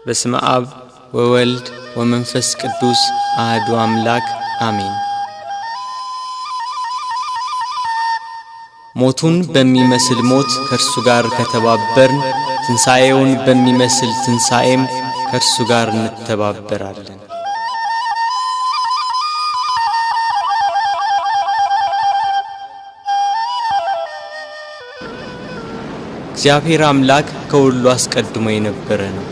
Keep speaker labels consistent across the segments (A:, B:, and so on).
A: በስመ አብ ወወልድ ወመንፈስ ቅዱስ አሐዱ አምላክ አሜን። ሞቱን በሚመስል ሞት ከእርሱ ጋር ከተባበርን ትንሣኤውን በሚመስል ትንሣኤም ከእርሱ ጋር እንተባበራለን። እግዚአብሔር አምላክ ከሁሉ አስቀድሞ የነበረ ነው።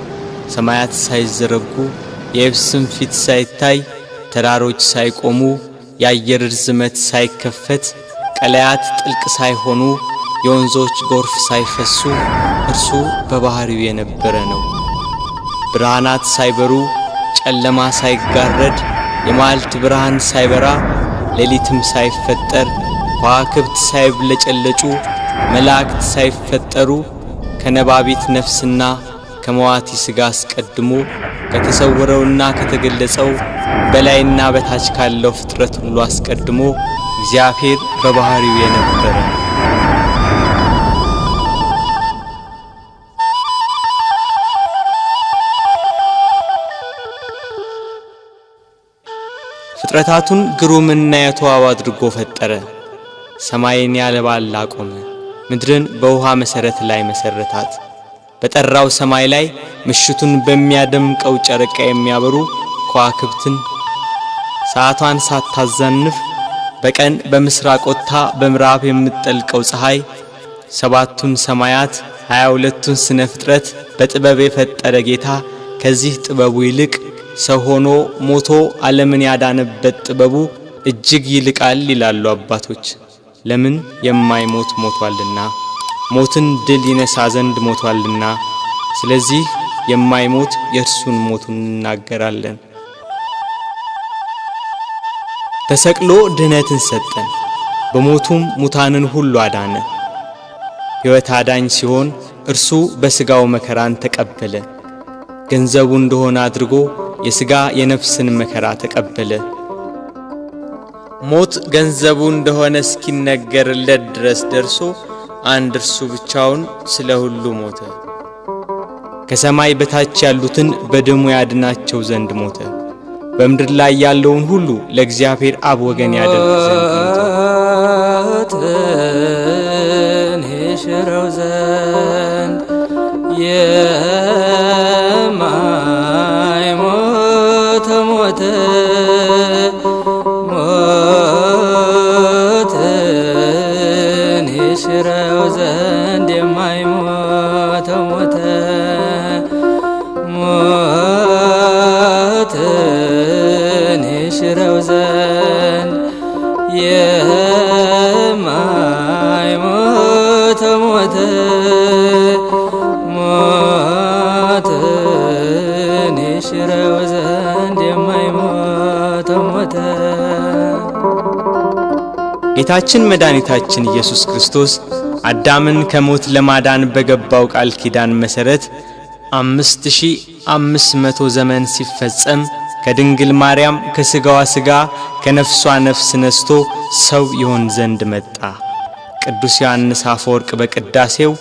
A: ሰማያት ሳይዘረጉ የየብስም ፊት ሳይታይ ተራሮች ሳይቆሙ የአየር ርዝመት ሳይከፈት ቀላያት ጥልቅ ሳይሆኑ የወንዞች ጎርፍ ሳይፈሱ እርሱ በባህሪው የነበረ ነው። ብርሃናት ሳይበሩ ጨለማ ሳይጋረድ የማልት ብርሃን ሳይበራ ሌሊትም ሳይፈጠር ከዋክብት ሳይብለጨለጩ መላእክት ሳይፈጠሩ ከነባቢት ነፍስና ከመዋቲ ሥጋ አስቀድሞ ከተሰወረውና ከተገለጸው በላይና በታች ካለው ፍጥረት ሁሉ አስቀድሞ እግዚአብሔር በባህሪው የነበረ ነው። ፍጥረታቱን ግሩምና የተዋበ አድርጎ ፈጠረ። ሰማይን ያለ ባል አቆመ፣ ምድርን በውሃ መሰረት ላይ መሰረታት። በጠራው ሰማይ ላይ ምሽቱን በሚያደምቀው ጨረቃ የሚያበሩ ከዋክብትን ሰዓቷን ሳታዛንፍ በቀን በምስራቅ ወጥታ በምዕራብ የምትጠልቀው ፀሐይ ሰባቱን ሰማያት 22ቱን ስነ ፍጥረት በጥበብ የፈጠረ ጌታ ከዚህ ጥበቡ ይልቅ ሰው ሆኖ ሞቶ ዓለምን ያዳነበት ጥበቡ እጅግ ይልቃል ይላሉ አባቶች። ለምን የማይሞት ሞቷልና፣ ሞትን ድል ይነሳ ዘንድ ሞቷልና። ስለዚህ የማይሞት የእርሱን ሞቱን እናገራለን። ተሰቅሎ ድህነትን ሰጠን፣ በሞቱም ሙታንን ሁሉ አዳነ። ሕይወት አዳኝ ሲሆን እርሱ በሥጋው መከራን ተቀበለ። ገንዘቡ እንደሆነ አድርጎ የሥጋ የነፍስን መከራ ተቀበለ። ሞት ገንዘቡ እንደሆነ እስኪነገርለት ድረስ ደርሶ አንድ እርሱ ብቻውን ስለ ሁሉ ሞተ። ከሰማይ በታች ያሉትን በደሙ ያድናቸው ዘንድ ሞተ። በምድር ላይ ያለውን ሁሉ ለእግዚአብሔር አብ ወገን ያደርግ ዘንድ ሞተ።
B: ይሽረው ዘንድ የማይሞት ሞተ፣ ሞትን ይሽረው ዘንድ የማይሞት ሞተ፣ ሞትን ይሽረው ዘንድ የማይሞት ሞተ፣ ሞትን ይሽረው ዘንድ የማይሞት ሞተ።
A: ጌታችን መድኃኒታችን ኢየሱስ ክርስቶስ አዳምን ከሞት ለማዳን በገባው ቃል ኪዳን መሠረት 5500 ዘመን ሲፈጸም ከድንግል ማርያም ከሥጋዋ ሥጋ ከነፍሷ ነፍስ ነስቶ ሰው ይሆን ዘንድ መጣ። ቅዱስ ዮሐንስ አፈወርቅ በቅዳሴው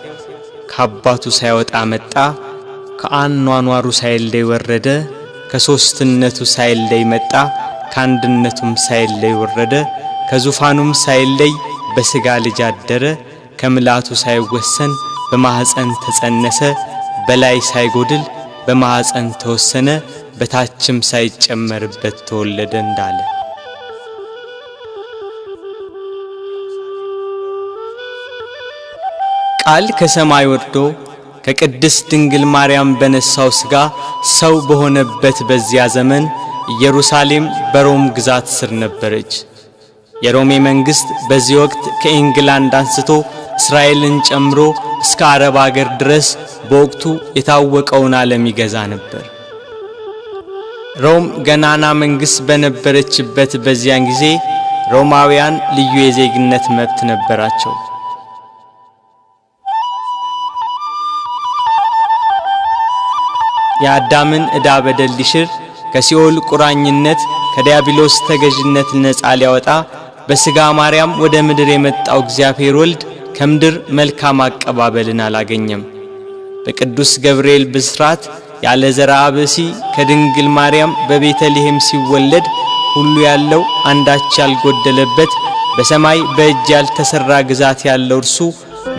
A: ከአባቱ ሳይወጣ መጣ፣ ከአኗኗሩ ሳይለይ ወረደ፣ ከሦስትነቱ ሳይለይ መጣ፣ ከአንድነቱም ሳይለይ ወረደ፣ ከዙፋኑም ሳይለይ በሥጋ ልጅ አደረ፣ ከምልአቱ ሳይወሰን በማኅፀን ተጸነሰ፣ በላይ ሳይጎድል በማኅፀን ተወሰነ፣ በታችም ሳይጨመርበት ተወለደ እንዳለ ቃል ከሰማይ ወርዶ ከቅድስት ድንግል ማርያም በነሳው ሥጋ ሰው በሆነበት በዚያ ዘመን ኢየሩሳሌም በሮም ግዛት ስር ነበረች። የሮሜ መንግሥት በዚህ ወቅት ከኢንግላንድ አንስቶ እስራኤልን ጨምሮ እስከ አረብ አገር ድረስ በወቅቱ የታወቀውን ዓለም ይገዛ ነበር። ሮም ገናና መንግሥት በነበረችበት በዚያን ጊዜ ሮማውያን ልዩ የዜግነት መብት ነበራቸው። የአዳምን ዕዳ በደል ሊሽር ከሲኦል ቁራኝነት ከዲያብሎስ ተገዥነት ነፃ ሊያወጣ በሥጋ ማርያም ወደ ምድር የመጣው እግዚአብሔር ወልድ ከምድር መልካም አቀባበልን አላገኘም። በቅዱስ ገብርኤል ብስራት ያለ ዘርአ ብእሲ ከድንግል ማርያም በቤተልሔም ሲወለድ ሁሉ ያለው አንዳች ያልጎደለበት በሰማይ በእጅ ያልተሰራ ግዛት ያለው እርሱ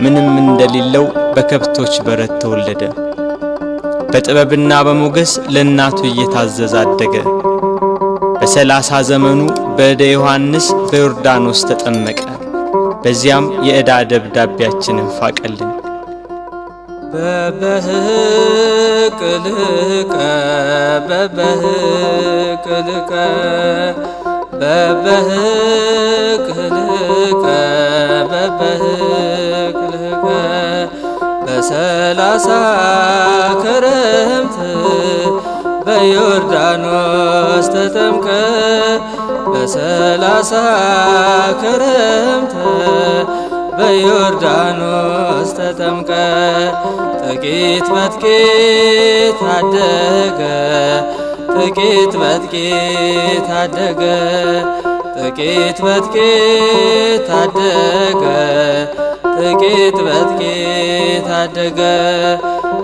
A: ምንም እንደሌለው በከብቶች በረት ተወለደ። በጥበብና በሞገስ ለእናቱ እየታዘዘ አደገ። በ30 ዘመኑ በእደ ዮሐንስ በዮርዳኖስ ተጠመቀ። በዚያም የዕዳ ደብዳቤያችንን ፋቀልን።
B: በበህቅልቀ በበህቅልቀ በበህቅልቀ በበህቅልቀ በ30 ክረምት በዮርዳኖስ ተጠምቀ በ30 ክረምት በዮርዳኖስ ተጠምቀ ጥቂት በጥቂት አደገ ጥቂት በጥቂት አደገ ጥቂት በጥቂት አደገ ጥቂት በጥቂት አደገ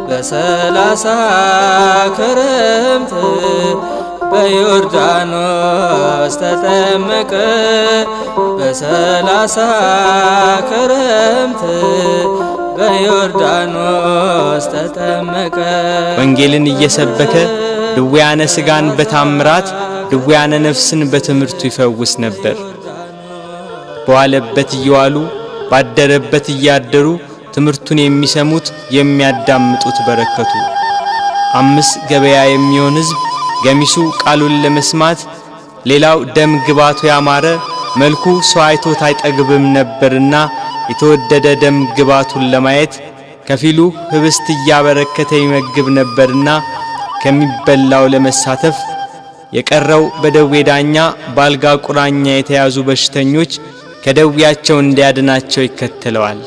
B: በ30 ክረምት በዮርዳኖስ ተጠመቀ በ30 ክረምት በዮርዳኖስ ተጠመቀ።
A: ወንጌልን እየሰበከ ድውያነ ሥጋን በታምራት ድውያነ ነፍስን በትምህርቱ ይፈውስ ነበር። በዋለበት እየዋሉ ባደረበት እያደሩ ትምህርቱን የሚሰሙት የሚያዳምጡት በረከቱ። 5 ገበያ የሚሆን ሕዝብ ገሚሱ ቃሉን ለመስማት ሌላው ደም ግባቱ ያማረ መልኩ ሰው አይቶት አይጠግብም ነበርና የተወደደ ደም ግባቱን ለማየት ከፊሉ ህብስት እያበረከተ ይመግብ ነበርና ከሚበላው ለመሳተፍ የቀረው በደዌ ዳኛ ባልጋ ቁራኛ የተያዙ በሽተኞች ከደዌያቸው እንዲያድናቸው ይከተለዋል።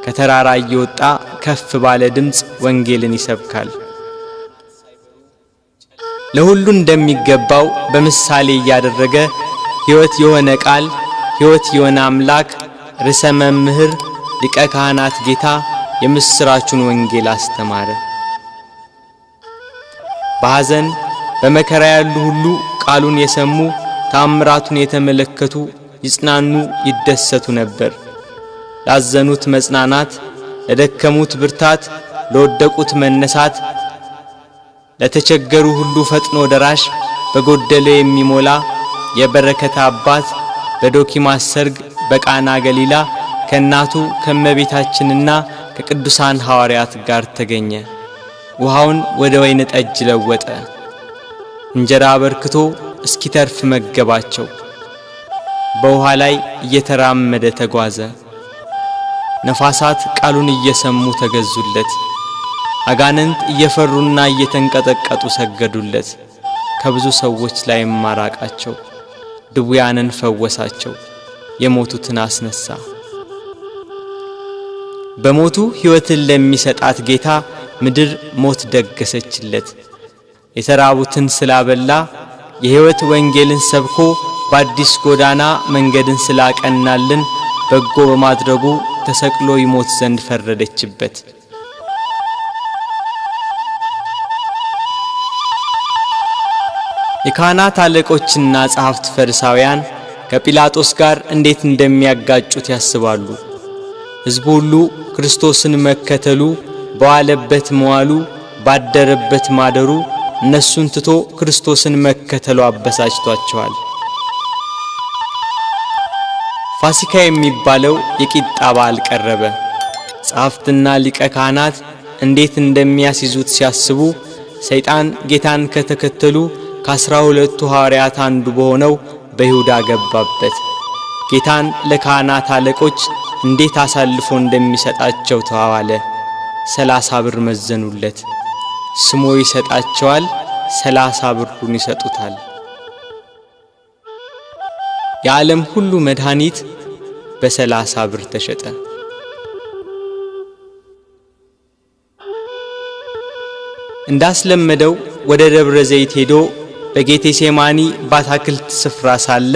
A: ከተራራ እየወጣ ከፍ ባለ ድምጽ ወንጌልን ይሰብካል። ለሁሉ እንደሚገባው በምሳሌ እያደረገ ሕይወት የሆነ ቃል ሕይወት የሆነ አምላክ ርዕሰ መምህር ሊቀ ካህናት ጌታ የምስራቹን ወንጌል አስተማረ። በሐዘን በመከራ ያሉ ሁሉ ቃሉን የሰሙ ታምራቱን የተመለከቱ ይጽናኑ ይደሰቱ ነበር። ላዘኑት መጽናናት፣ ለደከሙት ብርታት፣ ለወደቁት መነሳት፣ ለተቸገሩ ሁሉ ፈጥኖ ደራሽ በጎደለ የሚሞላ የበረከት አባት በዶኪማስ ሰርግ በቃና ገሊላ ከእናቱ ከመቤታችንና ከቅዱሳን ሐዋርያት ጋር ተገኘ። ውሃውን ወደ ወይን ጠጅ ለወጠ። እንጀራ አበርክቶ እስኪተርፍ መገባቸው። በውሃ ላይ እየተራመደ ተጓዘ። ነፋሳት ቃሉን እየሰሙ ተገዙለት። አጋንንት እየፈሩና እየተንቀጠቀጡ ሰገዱለት። ከብዙ ሰዎች ላይ ማራቃቸው። ድውያንን ፈወሳቸው። የሞቱትን አስነሳ። በሞቱ ሕይወትን ለሚሰጣት ጌታ ምድር ሞት ደገሰችለት። የተራቡትን ስላበላ የሕይወት ወንጌልን ሰብኮ በአዲስ ጎዳና መንገድን ስላቀናልን በጎ በማድረጉ ተሰቅሎ ይሞት ዘንድ ፈረደችበት። የካህናት አለቆችና ጸሐፍት ፈሪሳውያን ከጲላጦስ ጋር እንዴት እንደሚያጋጩት ያስባሉ። ሕዝቡ ሁሉ ክርስቶስን መከተሉ፣ በዋለበት መዋሉ፣ ባደረበት ማደሩ እነሱን ትቶ ክርስቶስን መከተሉ አበሳጭቷቸዋል። ፋሲካ የሚባለው የቂጣ በዓል ቀረበ። ጸሐፍትና ሊቀ ካህናት እንዴት እንደሚያስይዙት ሲያስቡ ሰይጣን ጌታን ከተከተሉ ከ12ቱ ሐዋርያት አንዱ በሆነው በይሁዳ ገባበት። ጌታን ለካህናት አለቆች እንዴት አሳልፎ እንደሚሰጣቸው ተዋዋለ። 30 ብር መዘኑለት። ስሞ ይሰጣቸዋል፣ 30 ብሩን ይሰጡታል። የዓለም ሁሉ መድኃኒት በ30 ብር ተሸጠ። እንዳስለመደው ወደ ደብረ ዘይት ሄዶ በጌቴሴማኒ ባታክልት ስፍራ ሳለ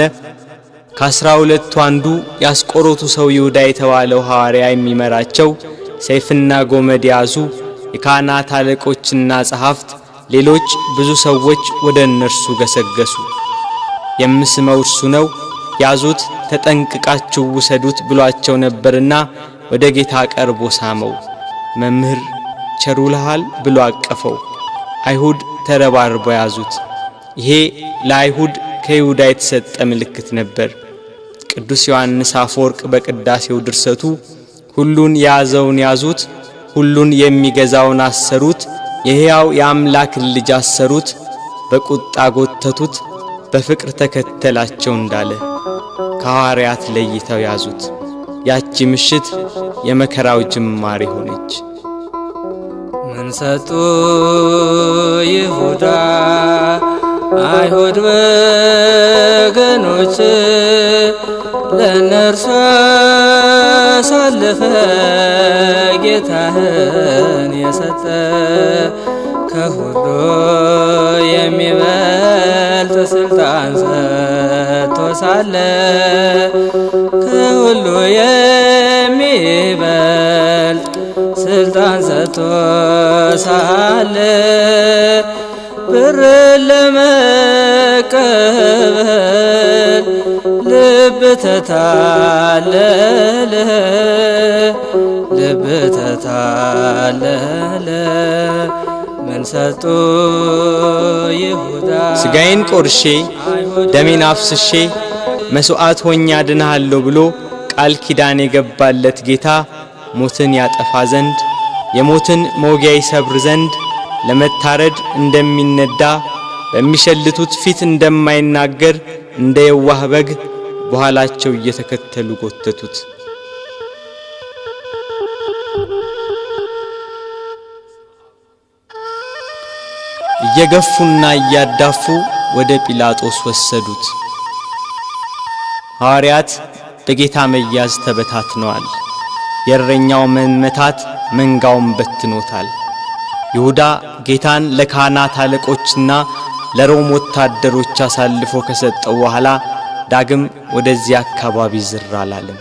A: ከ12ቱ አንዱ ያስቆሮቱ ሰው ይሁዳ የተባለው ሐዋርያ የሚመራቸው ሰይፍና ጎመድ ያዙ የካህናት አለቆችና ጸሐፍት ሌሎች ብዙ ሰዎች ወደ እነርሱ ገሰገሱ። የምስመው እርሱ ነው፣ ያዙት፣ ተጠንቅቃችሁ ውሰዱት ብሏቸው ነበርና ወደ ጌታ ቀርቦ ሳመው። መምህር ቸር ውለሃል ብሎ አቀፈው። አይሁድ ተረባርበው ያዙት። ይሄ ለአይሁድ ከይሁዳ የተሰጠ ምልክት ነበር። ቅዱስ ዮሐንስ አፈወርቅ በቅዳሴው ድርሰቱ ሁሉን የያዘውን ያዙት፣ ሁሉን የሚገዛውን አሰሩት፣ የሕያው የአምላክን ልጅ አሰሩት፣ በቁጣ ጎተቱት፣ በፍቅር ተከተላቸው እንዳለ ከሐዋርያት ለይተው ያዙት። ያቺ ምሽት የመከራው ጅማሬ ሆነች።
B: ምን ሰጡ ይሁዳ አይሁድ ወገኖች ለነርሱ አሳለፈ ጌታህን የሰጠ ከሁሉ የሚበልጥ ስልጣን ሰጥቶ ሳለ ከሁሉ የሚበልጥ ስልጣን ሰጥቶ ሳለ ብር ለመቀበል ልብ ተታለለ ልብ ተታለለ። ምን ሰጡ ይሁዳ
A: ሥጋዬን ቆርሼ ደሜን አፍስሼ መስዋዕት ሆኜ አድንሃለሁ ብሎ ቃል ኪዳን የገባለት ጌታ ሞትን ያጠፋ ዘንድ የሞትን መውጊያ ይሰብር ዘንድ ለመታረድ እንደሚነዳ በሚሸልቱት ፊት እንደማይናገር እንደ የዋህ በግ በኋላቸው እየተከተሉ ጎተቱት። እየገፉና እያዳፉ ወደ ጲላጦስ ወሰዱት። ሐዋርያት በጌታ መያዝ ተበታትነዋል። የእረኛው መመታት መንጋውን በትኖታል። ይሁዳ ጌታን ለካህናት አለቆችና ለሮም ወታደሮች አሳልፎ ከሰጠው በኋላ ዳግም ወደዚህ አካባቢ ዝር አላለም።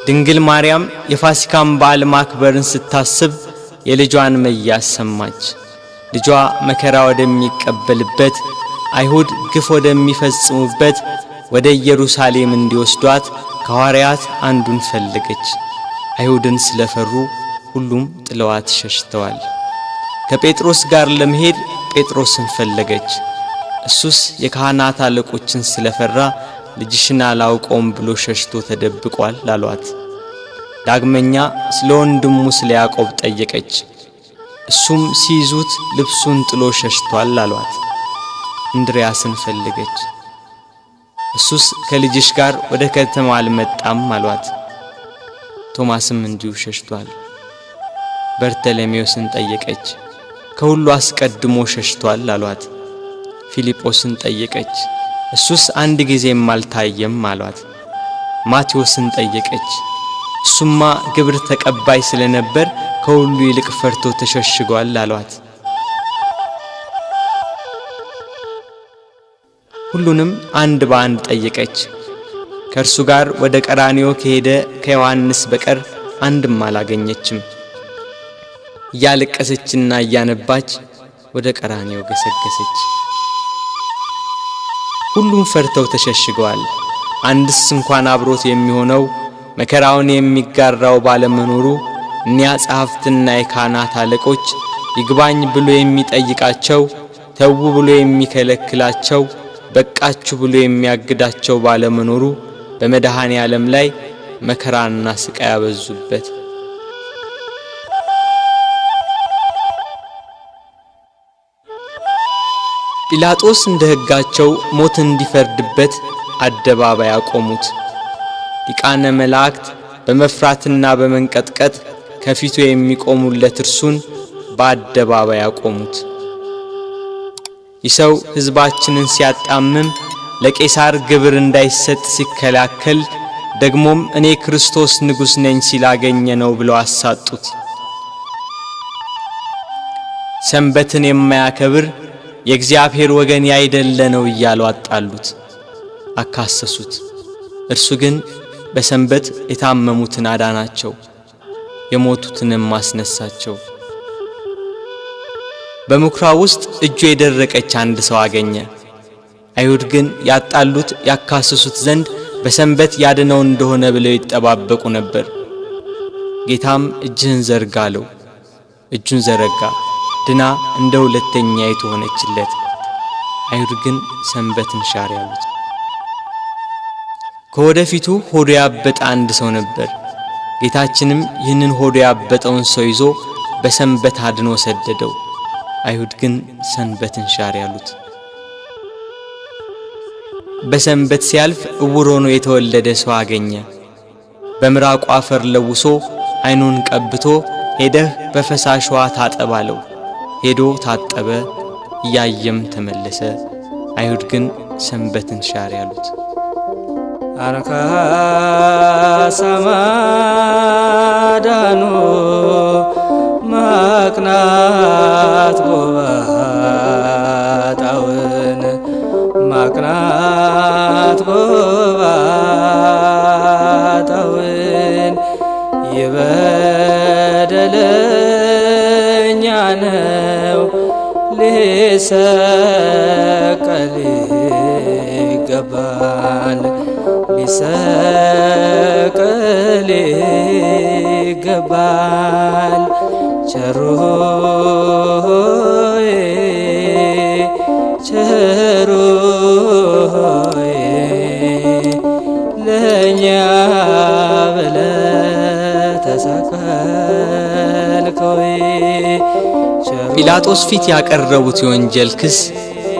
A: ድንግል ማርያም የፋሲካን በዓል ማክበርን ስታስብ የልጇን መያዝ ሰማች። ልጇ መከራ ወደሚቀበልበት አይሁድ ግፍ ወደሚፈጽሙበት ወደ ኢየሩሳሌም እንዲወስዷት ከሐዋርያት አንዱን ፈለገች። አይሁድን ስለፈሩ ሁሉም ጥለዋት ሸሽተዋል። ከጴጥሮስ ጋር ለመሄድ ጴጥሮስን ፈለገች። እሱስ የካህናት አለቆችን ስለፈራ ልጅሽን አላውቀውም ብሎ ሸሽቶ ተደብቋል አሏት። ዳግመኛ ስለ ወንድሙ ስለ ያዕቆብ ጠየቀች። እሱም ሲይዙት ልብሱን ጥሎ ሸሽቷል አሏት። እንድርያስን ፈለገች። እሱስ ከልጅሽ ጋር ወደ ከተማ አልመጣም አሏት። ቶማስም እንዲሁ ሸሽቷል። በርተለሜዎስን ጠየቀች። ከሁሉ አስቀድሞ ሸሽቷል አሏት። ፊልጶስን ጠየቀች። እሱስ አንድ ጊዜም አልታየም አሏት። ማቴዎስን ጠየቀች። እሱማ ግብር ተቀባይ ስለነበር ከሁሉ ይልቅ ፈርቶ ተሸሽጓል አሏት። ሁሉንም አንድ በአንድ ጠየቀች። ከእርሱ ጋር ወደ ቀራንዮ ከሄደ ከዮሐንስ በቀር አንድም አላገኘችም። እያለቀሰችና እያነባች ወደ ቀራንዮ ገሰገሰች። ሁሉም ፈርተው ተሸሽገዋል። አንድስ እንኳን አብሮት የሚሆነው መከራውን የሚጋራው ባለመኖሩ እኒያ ጸሐፍትና የካህናት አለቆች ይግባኝ ብሎ የሚጠይቃቸው፣ ተው ብሎ የሚከለክላቸው፣ በቃችሁ ብሎ የሚያግዳቸው ባለመኖሩ በመድኃኔ ዓለም ላይ መከራና ስቃይ ያበዙበት። ጲላጦስ እንደ ሕጋቸው ሞት እንዲፈርድበት አደባባይ አቆሙት። ሊቃነ መላእክት በመፍራትና በመንቀጥቀጥ ከፊቱ የሚቆሙለት እርሱን በአደባባይ አቆሙት። ይሰው ሕዝባችንን ሲያጣምም ለቄሳር ግብር እንዳይሰጥ ሲከላከል ደግሞም እኔ ክርስቶስ ንጉሥ ነኝ ሲላገኘ ነው ብለው አሳጡት። ሰንበትን የማያከብር የእግዚአብሔር ወገን ያይደለ ነው እያሉ አጣሉት፣ አካሰሱት። እርሱ ግን በሰንበት የታመሙትን አዳናቸው፣ የሞቱትንም አስነሳቸው። በምኵራብ ውስጥ እጁ የደረቀች አንድ ሰው አገኘ። አይሁድ ግን ያጣሉት ያካስሱት ዘንድ በሰንበት ያድነው እንደሆነ ብለው ይጠባበቁ ነበር። ጌታም እጅህን ዘርጋ አለው። እጁን ዘረጋ፣ ድና እንደ ሁለተኛይቱ ሆነችለት። አይሁድ ግን ሰንበትን ሻር ያሉት። ከወደፊቱ ሆዱ ያበጠ አንድ ሰው ነበር። ጌታችንም ይህንን ሆዱ ያበጠውን ሰው ይዞ በሰንበት አድኖ ሰደደው። አይሁድ ግን ሰንበትን ሻር ያሉት። በሰንበት ሲያልፍ ዕውር ሆኖ የተወለደ ሰው አገኘ። በምራቁ አፈር ለውሶ አይኑን ቀብቶ ሄደህ በፈሳሽ ውሃ ታጠብ አለው። ሄዶ ታጠበ፣ እያየም ተመለሰ። አይሁድ ግን ሰንበትን ሻር ያሉት።
B: አንካ ሰማዳኑ ማቅናት ጎባጣውን ማቅናት ጎባጣውን ይበደለኛ ነው ሊሰቀል ይገባል ሊሰቀል ይገባል ቸሩ ሆይ ቸሩ ሆይ ለእኛ ብለህ ተሰቀልከው።
A: ጲላጦስ ፊት ያቀረቡት የወንጀል ክስ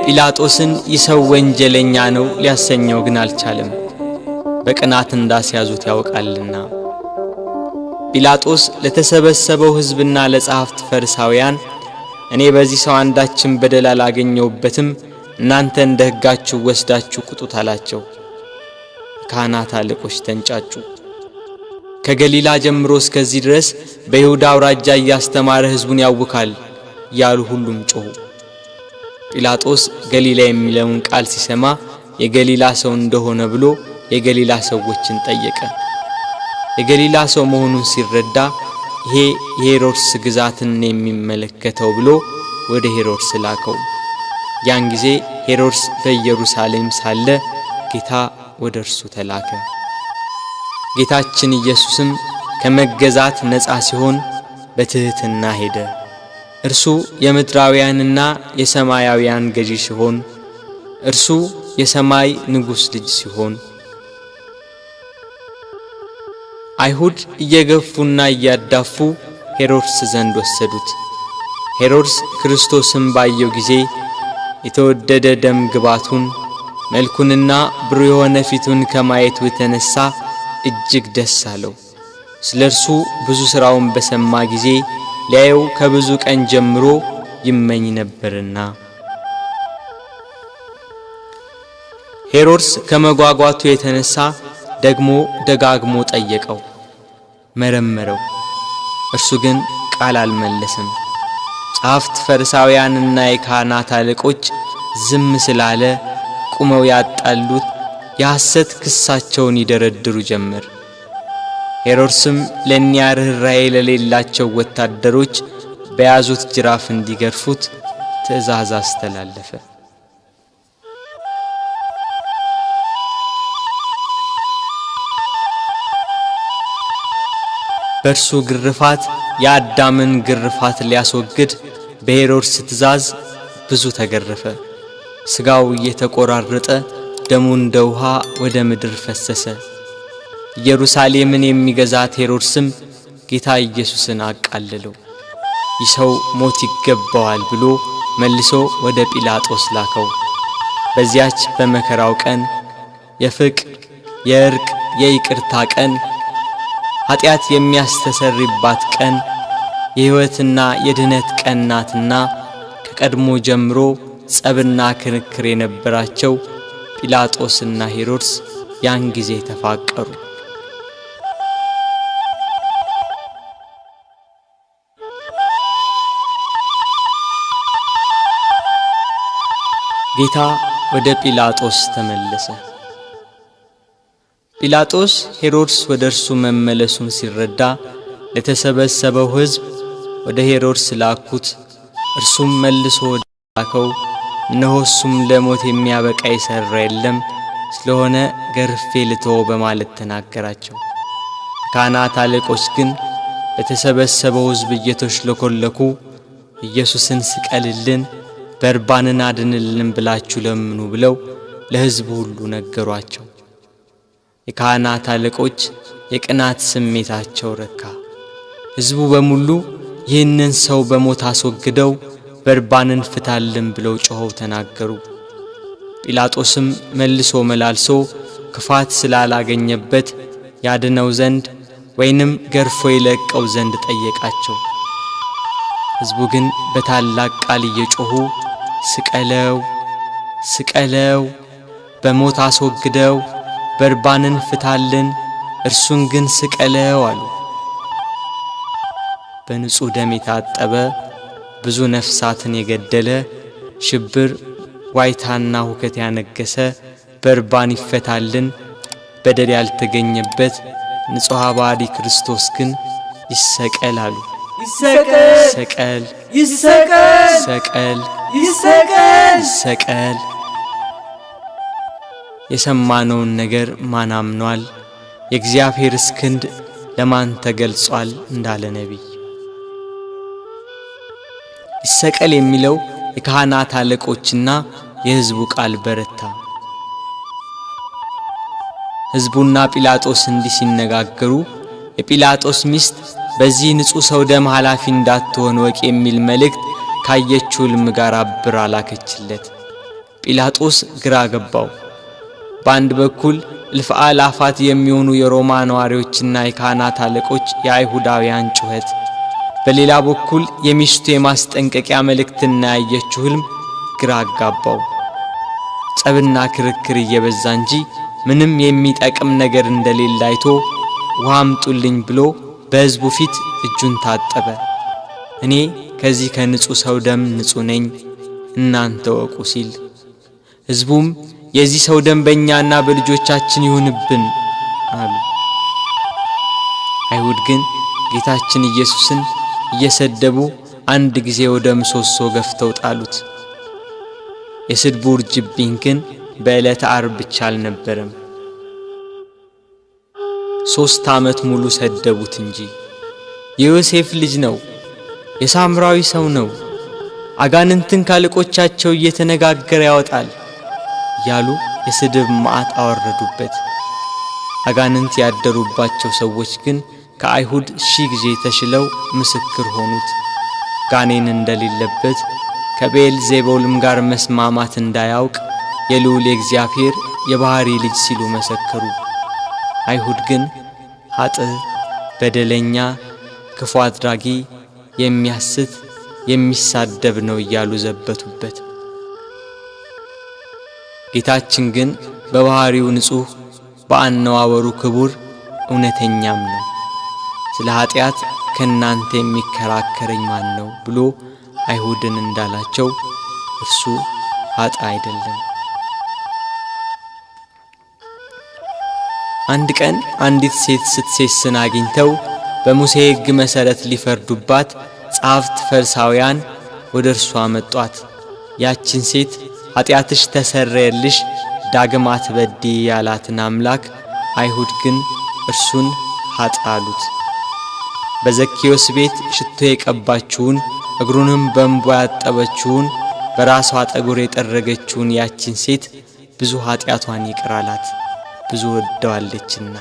A: ጲላጦስን ይሰው ወንጀለኛ ነው ሊያሰኘው ግን አልቻለም። በቅናት እንዳስያዙት ያውቃልና። ጲላጦስ ለተሰበሰበው ሕዝብና ለጸሐፍት ፈሪሳውያን እኔ በዚህ ሰው አንዳችን በደል አላገኘውበትም፣ እናንተ እንደ ሕጋችሁ ወስዳችሁ ቁጡት አላቸው። ካህናት አለቆች ተንጫጩ። ከገሊላ ጀምሮ እስከዚህ ድረስ በይሁዳ አውራጃ እያስተማረ ሕዝቡን ያውካል ያሉ ሁሉም ጮኹ። ጲላጦስ ገሊላ የሚለውን ቃል ሲሰማ የገሊላ ሰው እንደሆነ ብሎ የገሊላ ሰዎችን ጠየቀ። የገሊላ ሰው መሆኑን ሲረዳ ይሄ የሄሮድስ ግዛትን የሚመለከተው ብሎ ወደ ሄሮድስ ላከው። ያን ጊዜ ሄሮድስ በኢየሩሳሌም ሳለ ጌታ ወደ እርሱ ተላከ። ጌታችን ኢየሱስም ከመገዛት ነፃ ሲሆን በትህትና ሄደ። እርሱ የምድራውያንና የሰማያውያን ገዢ ሲሆን እርሱ የሰማይ ንጉሥ ልጅ ሲሆን አይሁድ እየገፉና እያዳፉ ሄሮድስ ዘንድ ወሰዱት። ሄሮድስ ክርስቶስን ባየው ጊዜ የተወደደ ደም ግባቱን መልኩንና ብሩህ የሆነ ፊቱን ከማየቱ የተነሳ እጅግ ደስ አለው። ስለርሱ ብዙ ሥራውን በሰማ ጊዜ ሊያየው ከብዙ ቀን ጀምሮ ይመኝ ነበርና። ሄሮድስ ከመጓጓቱ የተነሳ ደግሞ ደጋግሞ ጠየቀው፣ መረመረው። እርሱ ግን ቃል አልመለሰም። ጸሐፍት ፈሪሳውያንና የካህናት አለቆች ዝም ስላለ ቁመው ያጣሉት የሐሰት ክሳቸውን ይደረድሩ ጀመር። ሄሮድስም ለእኒያ ርኅራኄ ለሌላቸው ወታደሮች በያዙት ጅራፍ እንዲገርፉት ትእዛዝ አስተላለፈ። በእርሱ ግርፋት የአዳምን ግርፋት ሊያስወግድ በሄሮድስ ትእዛዝ ብዙ ተገረፈ። ሥጋው እየተቆራረጠ ደሙ እንደ ውሃ ወደ ምድር ፈሰሰ። ኢየሩሳሌምን የሚገዛት ሄሮድስም ጌታ ኢየሱስን አቃለለው። ይህ ሰው ሞት ይገባዋል ብሎ መልሶ ወደ ጲላጦስ ላከው። በዚያች በመከራው ቀን የፍቅር የእርቅ የይቅርታ ቀን ኃጢአት የሚያስተሰርይባት ቀን የሕይወትና የድነት ቀን ናትና ከቀድሞ ጀምሮ ጸብና ክርክር የነበራቸው ጲላጦስና ሄሮድስ ያን ጊዜ ተፋቀሩ። ጌታ ወደ ጲላጦስ ተመለሰ። ጲላጦስ ሄሮድስ ወደ እርሱ መመለሱን ሲረዳ ለተሰበሰበው ሕዝብ ወደ ሄሮድስ ላኩት። እርሱም መልሶ ላከው። እነሆ እሱም ለሞት የሚያበቃ የሠራ የለም፣ ስለሆነ ገርፌ ልተወው በማለት ተናገራቸው። ካህናት አለቆች ግን በተሰበሰበው ሕዝብ እየተሽለኮለኩ ኢየሱስን ስቀልልን፣ በርባንን አድንልን ብላችሁ ለምኑ ብለው ለሕዝቡ ሁሉ ነገሯቸው። የካህናት አለቆች የቅናት ስሜታቸው ረካ። ሕዝቡ በሙሉ ይህንን ሰው በሞት አስወግደው በርባንን ፍታልን ብለው ጮኸው ተናገሩ። ጲላጦስም መልሶ መላልሶ ክፋት ስላላገኘበት ያድነው ዘንድ ወይንም ገርፎ ይለቀው ዘንድ ጠየቃቸው። ሕዝቡ ግን በታላቅ ቃል እየጮኹ ስቀለው፣ ስቀለው፣ በሞት አስወግደው፣ በርባንን ፍታልን፣ እርሱን ግን ስቀለው አሉ። በንጹሕ ደም የታጠበ ብዙ ነፍሳትን የገደለ ሽብር፣ ዋይታና ሁከት ያነገሰ በርባን ይፈታልን፣ በደል ያልተገኘበት ንጹሕ ባዲ ክርስቶስ ግን ይሰቀል አሉ። ይሰቀል፣ ይሰቀል፣ ይሰቀል፣ ይሰቀል፣ ይሰቀል። የሰማነውን ነገር ማን አምኗል? የእግዚአብሔርስ ክንድ ለማን ተገልጿል? እንዳለ ነቢይ። ይሰቀል የሚለው የካህናት አለቆችና የሕዝቡ ቃል በረታ። ሕዝቡና ጲላጦስ እንዲህ ሲነጋገሩ የጲላጦስ ሚስት በዚህ ንጹሕ ሰው ደም ኃላፊ እንዳትሆን ወቅ የሚል መልእክት ካየችው ሕልም ጋር አብራ ላከችለት። ጲላጦስ ግራ ገባው። በአንድ በኩል እልፍ አእላፋት የሚሆኑ የሮማ ነዋሪዎችና የካህናት አለቆች የአይሁዳውያን ጩኸት፣ በሌላ በኩል የሚስቱ የማስጠንቀቂያ መልእክትና ያየችው ሕልም ግራ አጋባው። ጸብና ክርክር እየበዛ እንጂ ምንም የሚጠቅም ነገር እንደሌለ አይቶ ውሃ አምጡልኝ ብሎ በሕዝቡ ፊት እጁን ታጠበ። እኔ ከዚህ ከንጹሕ ሰው ደም ንጹሕ ነኝ፣ እናንተ ወቁ ሲል፣ ሕዝቡም የዚህ ሰው ደም በእኛና በልጆቻችን ይሁንብን አሉ። አይሁድ ግን ጌታችን ኢየሱስን እየሰደቡ አንድ ጊዜ ወደ ምሰሶ ገፍተው ጣሉት። የስድቡ ውርጅብኝ ግን በዕለተ ዓርብ ብቻ አልነበረም። 3 ዓመት ሙሉ ሰደቡት እንጂ። የዮሴፍ ልጅ ነው፣ የሳምራዊ ሰው ነው፣ አጋንንትን ካለቆቻቸው እየተነጋገረ ያወጣል ያሉ የስድብ መዓት አወረዱበት። አጋንንት ያደሩባቸው ሰዎች ግን ከአይሁድ 1000 ጊዜ ተሽለው ምስክር ሆኑት። ጋኔን እንደሌለበት ከቤልዜቡልም ጋር መስማማት እንዳያውቅ የልዑል እግዚአብሔር የባሕሪ ልጅ ሲሉ መሰከሩ። አይሁድ ግን ኃጥእ፣ በደለኛ፣ ክፉ አድራጊ፣ የሚያስት፣ የሚሳደብ ነው እያሉ ዘበቱበት። ጌታችን ግን በባሕሪው ንጹሕ፣ በአነዋወሩ ክቡር፣ እውነተኛም ነው። ስለ ኃጢአት ከእናንተ የሚከራከረኝ ማን ነው ብሎ አይሁድን እንዳላቸው እርሱ ኃጥእ አይደለም። አንድ ቀን አንዲት ሴት ስትሴስን አግኝተው በሙሴ ሕግ መሠረት ሊፈርዱባት ጸሐፍት ፈሪሳውያን ወደ እርሷ መጧት። ያችን ሴት ኃጢአትሽ ተሰረየልሽ፣ ዳግም አትበድዪ ያላትን አምላክ አይሁድ ግን እርሱን ኃጥእ አሉት። በዘኬዎስ ቤት ሽቶ የቀባችውን እግሩንም በእንቧ ያጠበችውን በራሷ ጠጉር የጠረገችውን ያችን ሴት ብዙ ኃጢአቷን ይቅር አላት፣ ብዙ ወደዋለችና።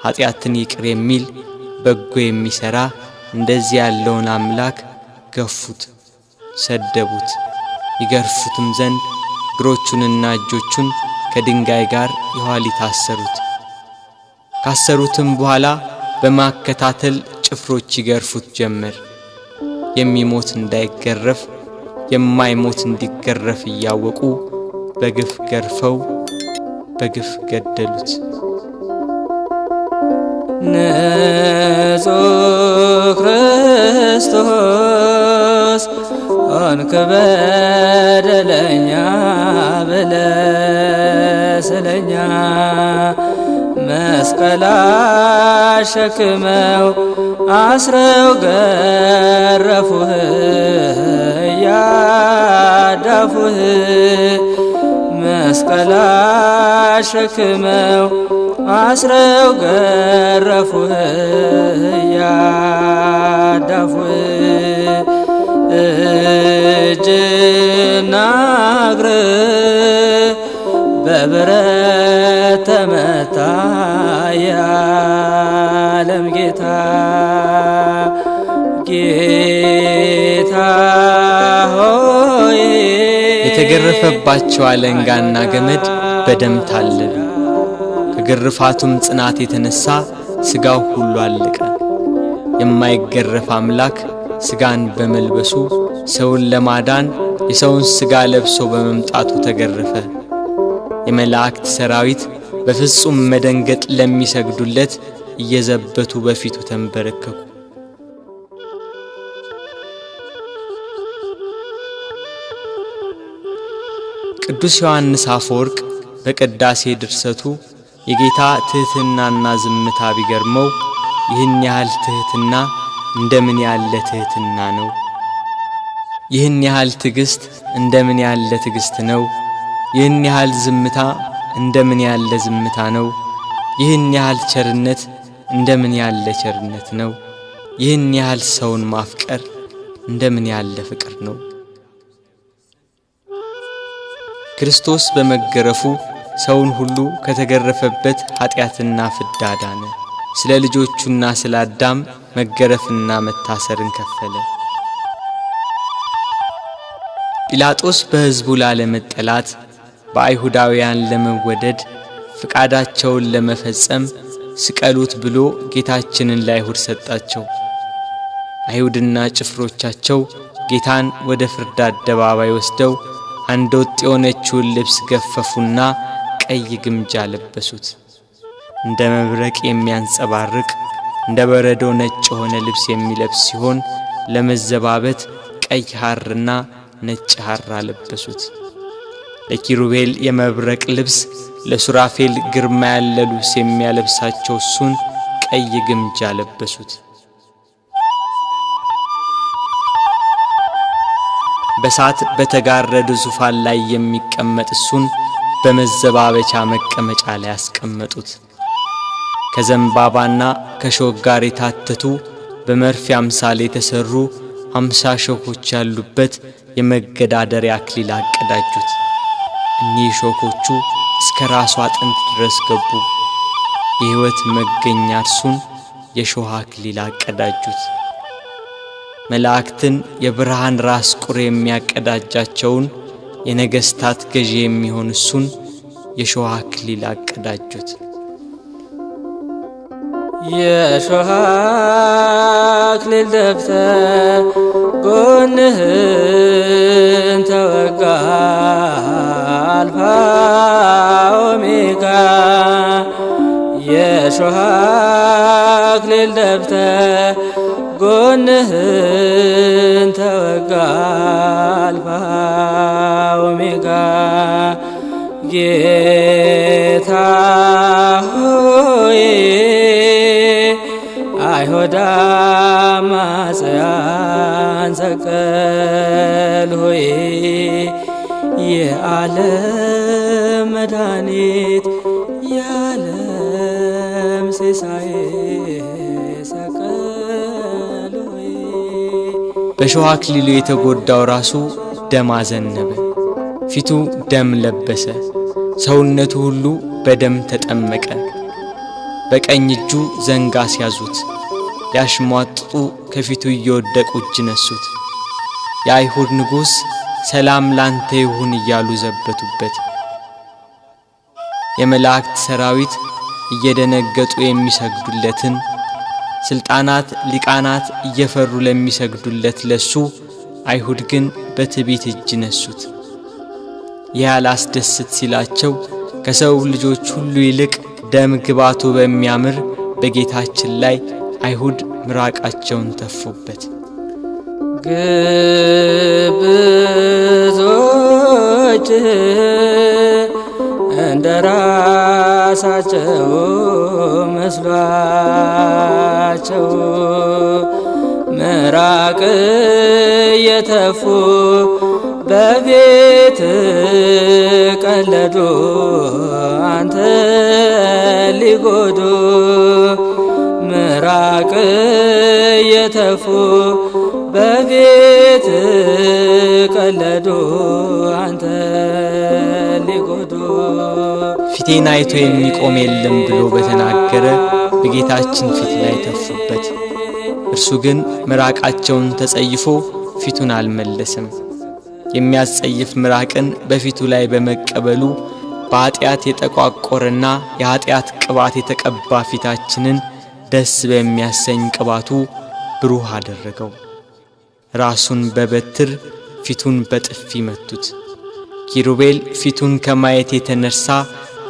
A: ኃጢአትን ይቅር የሚል በጎ የሚሠራ እንደዚህ ያለውን አምላክ ገፉት፣ ሰደቡት። ይገርፉትም ዘንድ እግሮቹንና እጆቹን ከድንጋይ ጋር የኋሊት አሰሩት። ካሰሩትም በኋላ በማከታተል ጭፍሮች ይገርፉት ጀመር። የሚሞት እንዳይገረፍ የማይሞት እንዲገረፍ እያወቁ በግፍ ገርፈው በግፍ ገደሉት። ንጹሕ ክርስቶስ ሆንክ በደለኛ ብለህ ስለኛ መስቀል አሸክመው
B: አስረው ገረፉህ ያዳፉህ መስቀል አሸክመው አስረው ገረፉህ ያዳፉህ እጅና እግርህ በብረት ተመታ የዓለም ጌታ ጌታ ሆይ
A: የተገረፈባቸው አለንጋና ገመድ በደም ታለሉ። ከግርፋቱም ጽናት የተነሳ ሥጋው ሁሉ አለቀ። የማይገረፍ አምላክ ሥጋን በመልበሱ ሰውን ለማዳን የሰውን ሥጋ ለብሶ በመምጣቱ ተገረፈ። የመላእክት ሰራዊት በፍጹም መደንገጥ ለሚሰግዱለት እየዘበቱ በፊቱ ተንበረከኩ። ቅዱስ ዮሐንስ አፈወርቅ በቅዳሴ ድርሰቱ የጌታ ትሕትናና ዝምታ ቢገርመው ይህን ያህል ትሕትና እንደምን ያለ ትሕትና ነው! ይህን ያህል ትዕግስት እንደምን ያለ ትዕግስት ነው! ይህን ያህል ዝምታ እንደምን ያለ ዝምታ ነው! ይህን ያህል ቸርነት እንደምን ያለ ቸርነት ነው! ይህን ያህል ሰውን ማፍቀር እንደምን ያለ ፍቅር ነው! ክርስቶስ በመገረፉ ሰውን ሁሉ ከተገረፈበት ኃጢአትና ፍዳ ዳነ። ስለ ልጆቹና ስለ አዳም መገረፍና መታሰርን ከፈለ። ጲላጦስ በሕዝቡ ላለመጠላት በአይሁዳውያን ለመወደድ ፍቃዳቸውን ለመፈጸም ስቀሉት ብሎ ጌታችንን ለአይሁድ ሰጣቸው። አይሁድና ጭፍሮቻቸው ጌታን ወደ ፍርድ አደባባይ ወስደው አንድ ወጥ የሆነችውን ልብስ ገፈፉና ቀይ ግምጃ ለበሱት። እንደ መብረቅ የሚያንጸባርቅ እንደ በረዶ ነጭ የሆነ ልብስ የሚለብስ ሲሆን ለመዘባበት ቀይ ሐርና ነጭ ሐር አለበሱት። ለኪሩቤል የመብረቅ ልብስ ለሱራፌል ግርማ ያለ ልብስ የሚያለብሳቸው እሱን ቀይ ግምጃ ለበሱት። በሳት በተጋረደ ዙፋን ላይ የሚቀመጥ እሱን በመዘባበቻ መቀመጫ ላይ ያስቀመጡት። ከዘንባባና ከሾህ ጋር የታተቱ በመርፌ አምሳል የተሰሩ 50 ሾኮች ያሉበት የመገዳደሪያ አክሊል አቀዳጁት። እኒህ ሾኮቹ እስከ ራሱ አጥንት ድረስ ገቡ። የሕይወት መገኛ እርሱን የሾህ አክሊል አቀዳጁት። መላእክትን የብርሃን ራስ ቁር የሚያቀዳጃቸውን የነገስታት ገዢ የሚሆን እሱን የሾህ አክሊል አቀዳጁት።
B: የሾህ አክሊል ደፍተህ ጎንህን ተወጋ አልፋ ኦሜጋ የሾህ አክሊል ደፍተህ ጎንህን ተወጋ አልፋ ኦሜጋ ጌታ ሆይ አይሁድ አማጽያን ሰቀል ሆይ የዓለም መድኃኒት የዓለም ሲሳይ ሰቀል ሆይ።
A: በሾህ አክሊሉ የተጎዳው ራሱ ደም አዘነበ፣ ፊቱ ደም ለበሰ፣ ሰውነቱ ሁሉ በደም ተጠመቀ። በቀኝ እጁ ዘንግ አስያዙት፣ ያሽሟጥጡ ከፊቱ እየወደቁ እጅ ነሱት። የአይሁድ ንጉሥ ሰላም ላንተ ይሁን እያሉ ዘበቱበት። የመላእክት ሰራዊት እየደነገጡ የሚሰግዱለትን፣ ስልጣናት ሊቃናት እየፈሩ ለሚሰግዱለት ለሱ አይሁድ ግን በትዕቢት እጅ ነሱት። ያላስደስት ሲላቸው ከሰው ልጆች ሁሉ ይልቅ ደም ግባቱ በሚያምር በጌታችን ላይ አይሁድ ምራቃቸውን ተፉበት።
B: ግብዞች እንደራሳቸው መስሏቸው ምራቅ የተፉ በቤት ቀለዱ አንተ ሊጎዱ ምራቅ የተፉ በቤት ቀለዱ አንተ ሊጎዱ
A: ፊቴን አይቶ የሚቆም የለም ብሎ በተናገረ በጌታችን ፊት ላይ ተፉበት። እርሱ ግን ምራቃቸውን ተጸይፎ ፊቱን አልመለሰም። የሚያስጸይፍ ምራቅን በፊቱ ላይ በመቀበሉ በኃጢአት የተቋቆረና የኃጢአት ቅባት የተቀባ ፊታችንን ደስ በሚያሰኝ ቅባቱ ብሩህ አደረገው። ራሱን በበትር ፊቱን በጥፊ መቱት። ኪሩቤል ፊቱን ከማየት የተነሳ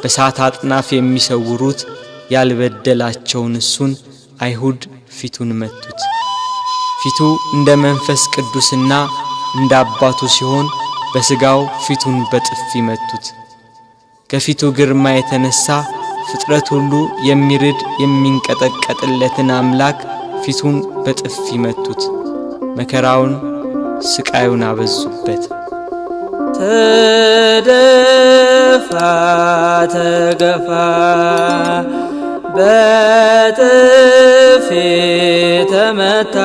A: በሳት አጥናፍ የሚሰውሩት ያልበደላቸውን እሱን አይሁድ ፊቱን መቱት። ፊቱ እንደ መንፈስ ቅዱስና እንደ አባቱ ሲሆን በሥጋው ፊቱን በጥፊ መቱት። ከፊቱ ግርማ የተነሳ ፍጥረት ሁሉ የሚርድ የሚንቀጠቀጥለትን አምላክ ፊቱን በጥፊ መቱት። መከራውን ስቃዩን አበዙበት።
B: ተደፋ ተገፋ በጥፊ ተመታ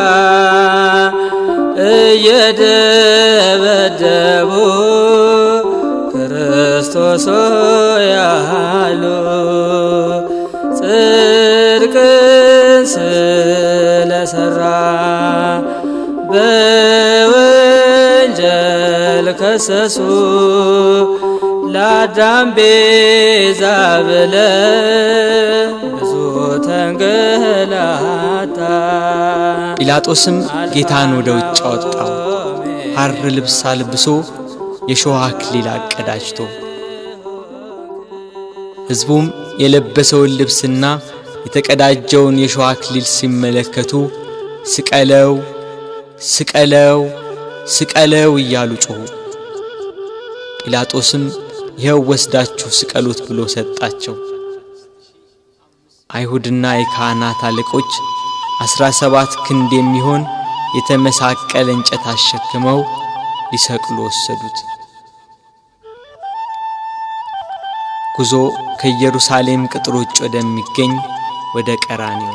B: እየደበደቡ ክርስቶስ ያሉ ጽድቅን ስለሰራ በወንጀል ከሰሱ ለአዳም ቤዛ ብለ ብዙ ተንገላታ።
A: ጲላጦስም ጌታን ወደ ውጭ አወጣው፣ ሐር ልብስ አልብሶ የሾህ አክሊል አቀዳጅቶ። ሕዝቡም የለበሰውን ልብስና የተቀዳጀውን የሾህ አክሊል ሲመለከቱ ስቀለው ስቀለው ስቀለው እያሉ ጮኹ። ጲላጦስም ይኸው ወስዳችሁ ስቀሉት ብሎ ሰጣቸው። አይሁድና የካህናት አለቆች 17 ክንድ የሚሆን የተመሳቀለ እንጨት አሸክመው ሊሰቅሉ ወሰዱት። ጉዞ ከኢየሩሳሌም ቅጥሮች ወደሚገኝ ወደ ቀራንዮ።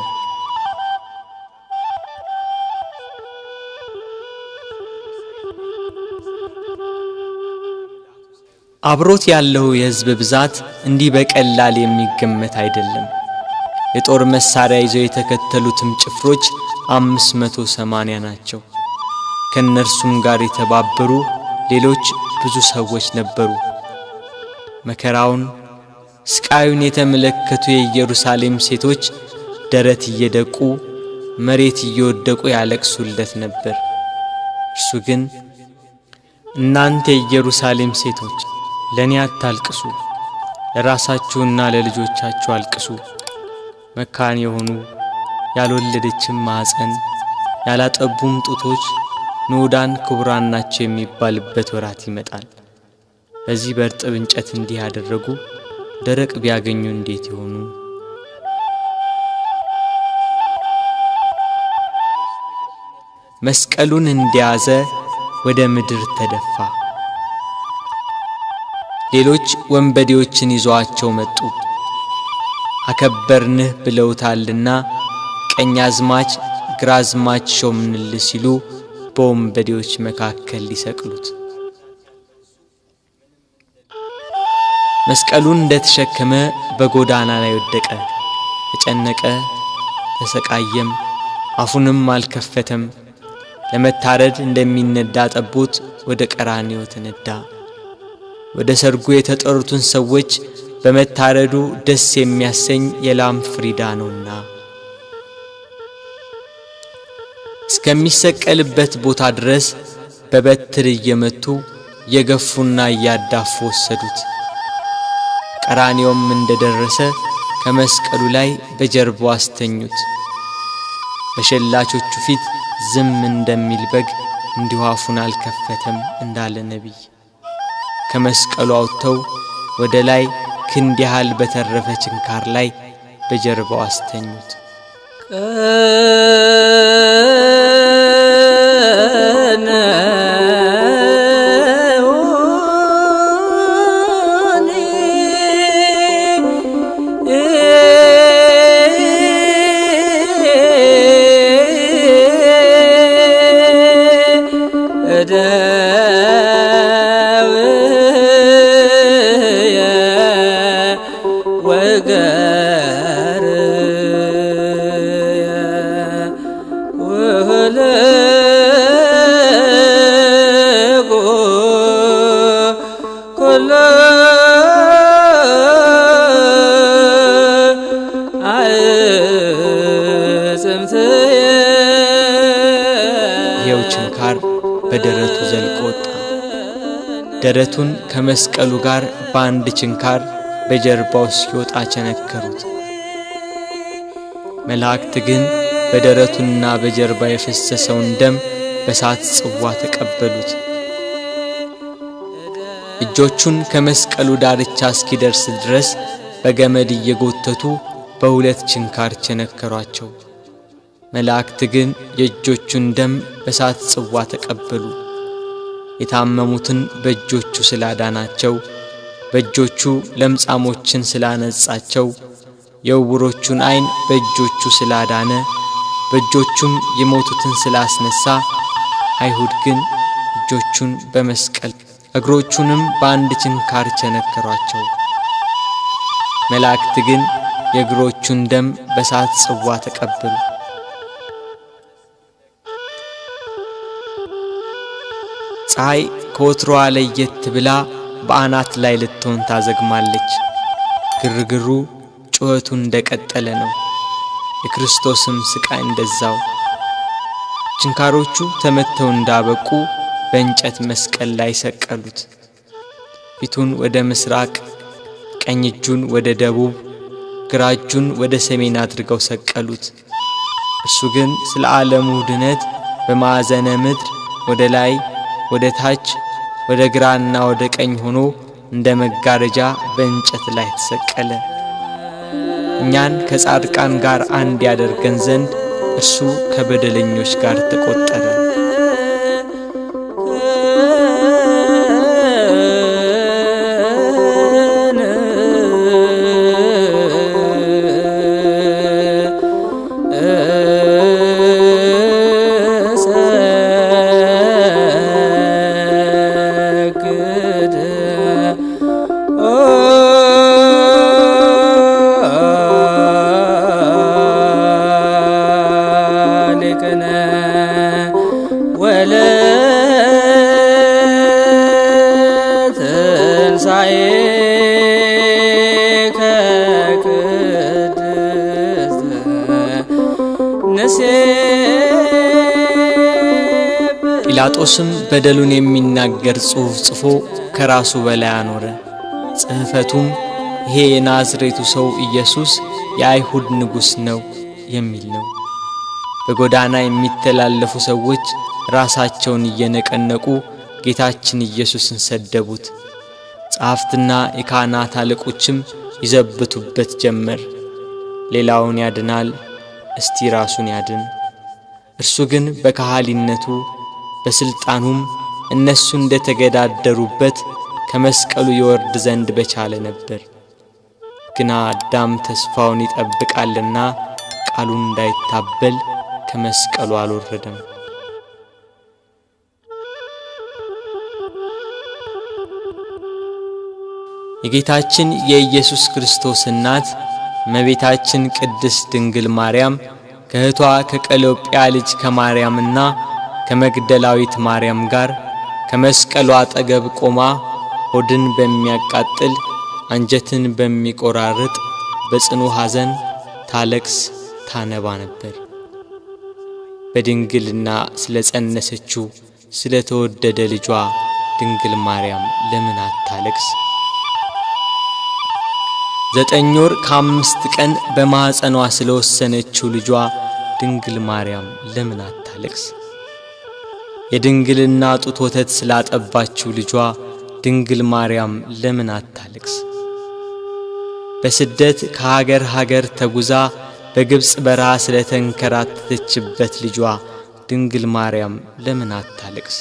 A: አብሮት ያለው የሕዝብ ብዛት እንዲህ በቀላል የሚገመት አይደለም። የጦር መሳሪያ ይዘው የተከተሉትም ጭፍሮች 580 ናቸው። ከነርሱም ጋር የተባበሩ ሌሎች ብዙ ሰዎች ነበሩ። መከራውን ስቃዩን የተመለከቱ የኢየሩሳሌም ሴቶች ደረት እየደቁ መሬት እየወደቁ ያለቅሱለት ነበር። እርሱ ግን እናንተ የኢየሩሳሌም ሴቶች ለኔ አታልቅሱ፣ ለራሳችሁና ለልጆቻችሁ አልቅሱ። መካን የሆኑ ያልወለደችም ማኅፀን ያላጠቡም ጡቶች ንዑዳን ክቡራን ናቸው የሚባልበት ወራት ይመጣል። በዚህ በርጥብ እንጨት እንዲህ ያደረጉ ደረቅ ቢያገኙ እንዴት ይሆኑ? መስቀሉን እንደያዘ ወደ ምድር ተደፋ። ሌሎች ወንበዴዎችን ይዘዋቸው መጡ። አከበርንህ ብለውታልና ቀኛዝማች ግራዝማች ሾምንልህ ሲሉ በወንበዴዎች መካከል ሊሰቅሉት። መስቀሉን እንደተሸከመ በጎዳና ላይ ወደቀ፣ ተጨነቀ፣ ተሰቃየም፣ አፉንም አልከፈተም። ለመታረድ እንደሚነዳ ጠቦት ወደ ቀራንዮ ተነዳ። ወደ ሰርጉ የተጠሩትን ሰዎች በመታረዱ ደስ የሚያሰኝ የላም ፍሪዳ ነውና እስከሚሰቀልበት ቦታ ድረስ በበትር እየመቱ የገፉና እያዳፉ ወሰዱት። ቀራንዮም እንደደረሰ ከመስቀሉ ላይ በጀርባው አስተኙት። በሸላቾቹ ፊት ዝም እንደሚል በግ እንዲሁ አፉን አልከፈተም እንዳለ ነቢይ ከመስቀሉ አውጥተው ወደ ላይ ክንድ ያህል በተረፈ ችንካር ላይ በጀርባው አስተኙት።
B: ይኸው ችንካር በደረቱ ዘልቆ ወጣ። ደረቱን ከመስቀሉ ጋር በአንድ ችንካር በጀርባው ሲወጣ ቸነከሩት። መላእክት ግን በደረቱና በጀርባ የፈሰሰውን ደም በሳት ጽዋ ተቀበሉት። እጆቹን ከመስቀሉ ዳርቻ እስኪደርስ ድረስ በገመድ እየጎተቱ በሁለት ችንካር ቸነከሯቸው። መላእክት ግን የእጆቹን ደም በሳት ጽዋ ተቀበሉ። የታመሙትን በእጆቹ ስላዳናቸው፣ በእጆቹ ለምጻሞችን ስላነጻቸው፣ የዕውሮቹን ዓይን በእጆቹ ስላዳነ፣ በእጆቹም የሞቱትን ስላስነሳ፣ አይሁድ ግን እጆቹን በመስቀል እግሮቹንም በአንድ ችንካር ቸነከሯቸው። መላእክት ግን የእግሮቹን ደም በሳት ጽዋ ተቀበሉ። ፀሐይ ከወትሮዋ ለየት ብላ በአናት ላይ ልትሆን ታዘግማለች። ግርግሩ ጩኸቱ እንደቀጠለ ነው። የክርስቶስም ስቃይ እንደዛው። ችንካሮቹ ተመተው እንዳበቁ በእንጨት መስቀል ላይ ሰቀሉት። ፊቱን ወደ ምስራቅ፣ ቀኝ እጁን ወደ ደቡብ፣ ግራ እጁን ወደ ሰሜን አድርገው ሰቀሉት። እሱ ግን ስለ ዓለሙ ድነት በማዕዘነ ምድር ወደ ላይ ወደ ታች ወደ ግራና ወደ ቀኝ ሆኖ እንደ መጋረጃ በእንጨት ላይ ተሰቀለ። እኛን ከጻድቃን ጋር አንድ ያደርገን ዘንድ እርሱ ከበደለኞች ጋር ተቆጠረ። ጲላጦስም በደሉን የሚናገር ጽሑፍ ጽፎ ከራሱ በላይ አኖረ። ጽሕፈቱም ይሄ የናዝሬቱ ሰው ኢየሱስ የአይሁድ ንጉሥ ነው የሚል ነው። በጎዳና የሚተላለፉ ሰዎች ራሳቸውን እየነቀነቁ ጌታችን ኢየሱስን ሰደቡት። ጸሐፍትና የካህናት አለቆችም ይዘብቱበት ጀመር። ሌላውን ያድናል፣ እስቲ ራሱን ያድን። እርሱ ግን በካህሊነቱ በስልጣኑም እነሱ እንደተገዳደሩበት ከመስቀሉ ይወርድ ዘንድ በቻለ ነበር። ግና አዳም ተስፋውን ይጠብቃልና ቃሉን እንዳይታበል ከመስቀሉ አልወረደም። የጌታችን የኢየሱስ ክርስቶስ እናት እመቤታችን ቅድስት ድንግል ማርያም ከእህቷ ከቀሎጵያ ልጅ ከማርያምና ከመግደላዊት ማርያም ጋር ከመስቀሉ አጠገብ ቆማ ሆድን በሚያቃጥል አንጀትን በሚቆራርጥ በጽኑ ሐዘን ታለቅስ ታነባ ነበር። በድንግልና ስለጸነሰችው ስለተወደደ ልጇ ድንግል ማርያም ለምን አታለቅስ? 9 ወር ከ5 ቀን በማኅፀኗ ስለወሰነችው ልጇ ድንግል ማርያም ለምን አታለቅስ? የድንግልና ጡት ወተት ስላጠባችው ልጇ ድንግል ማርያም ለምን አታለቅስ?
A: በስደት ከሀገር ሀገር ተጉዛ በግብጽ በረሃ ስለተንከራተተችበት ልጇ ድንግል ማርያም ለምን አታለቅስ?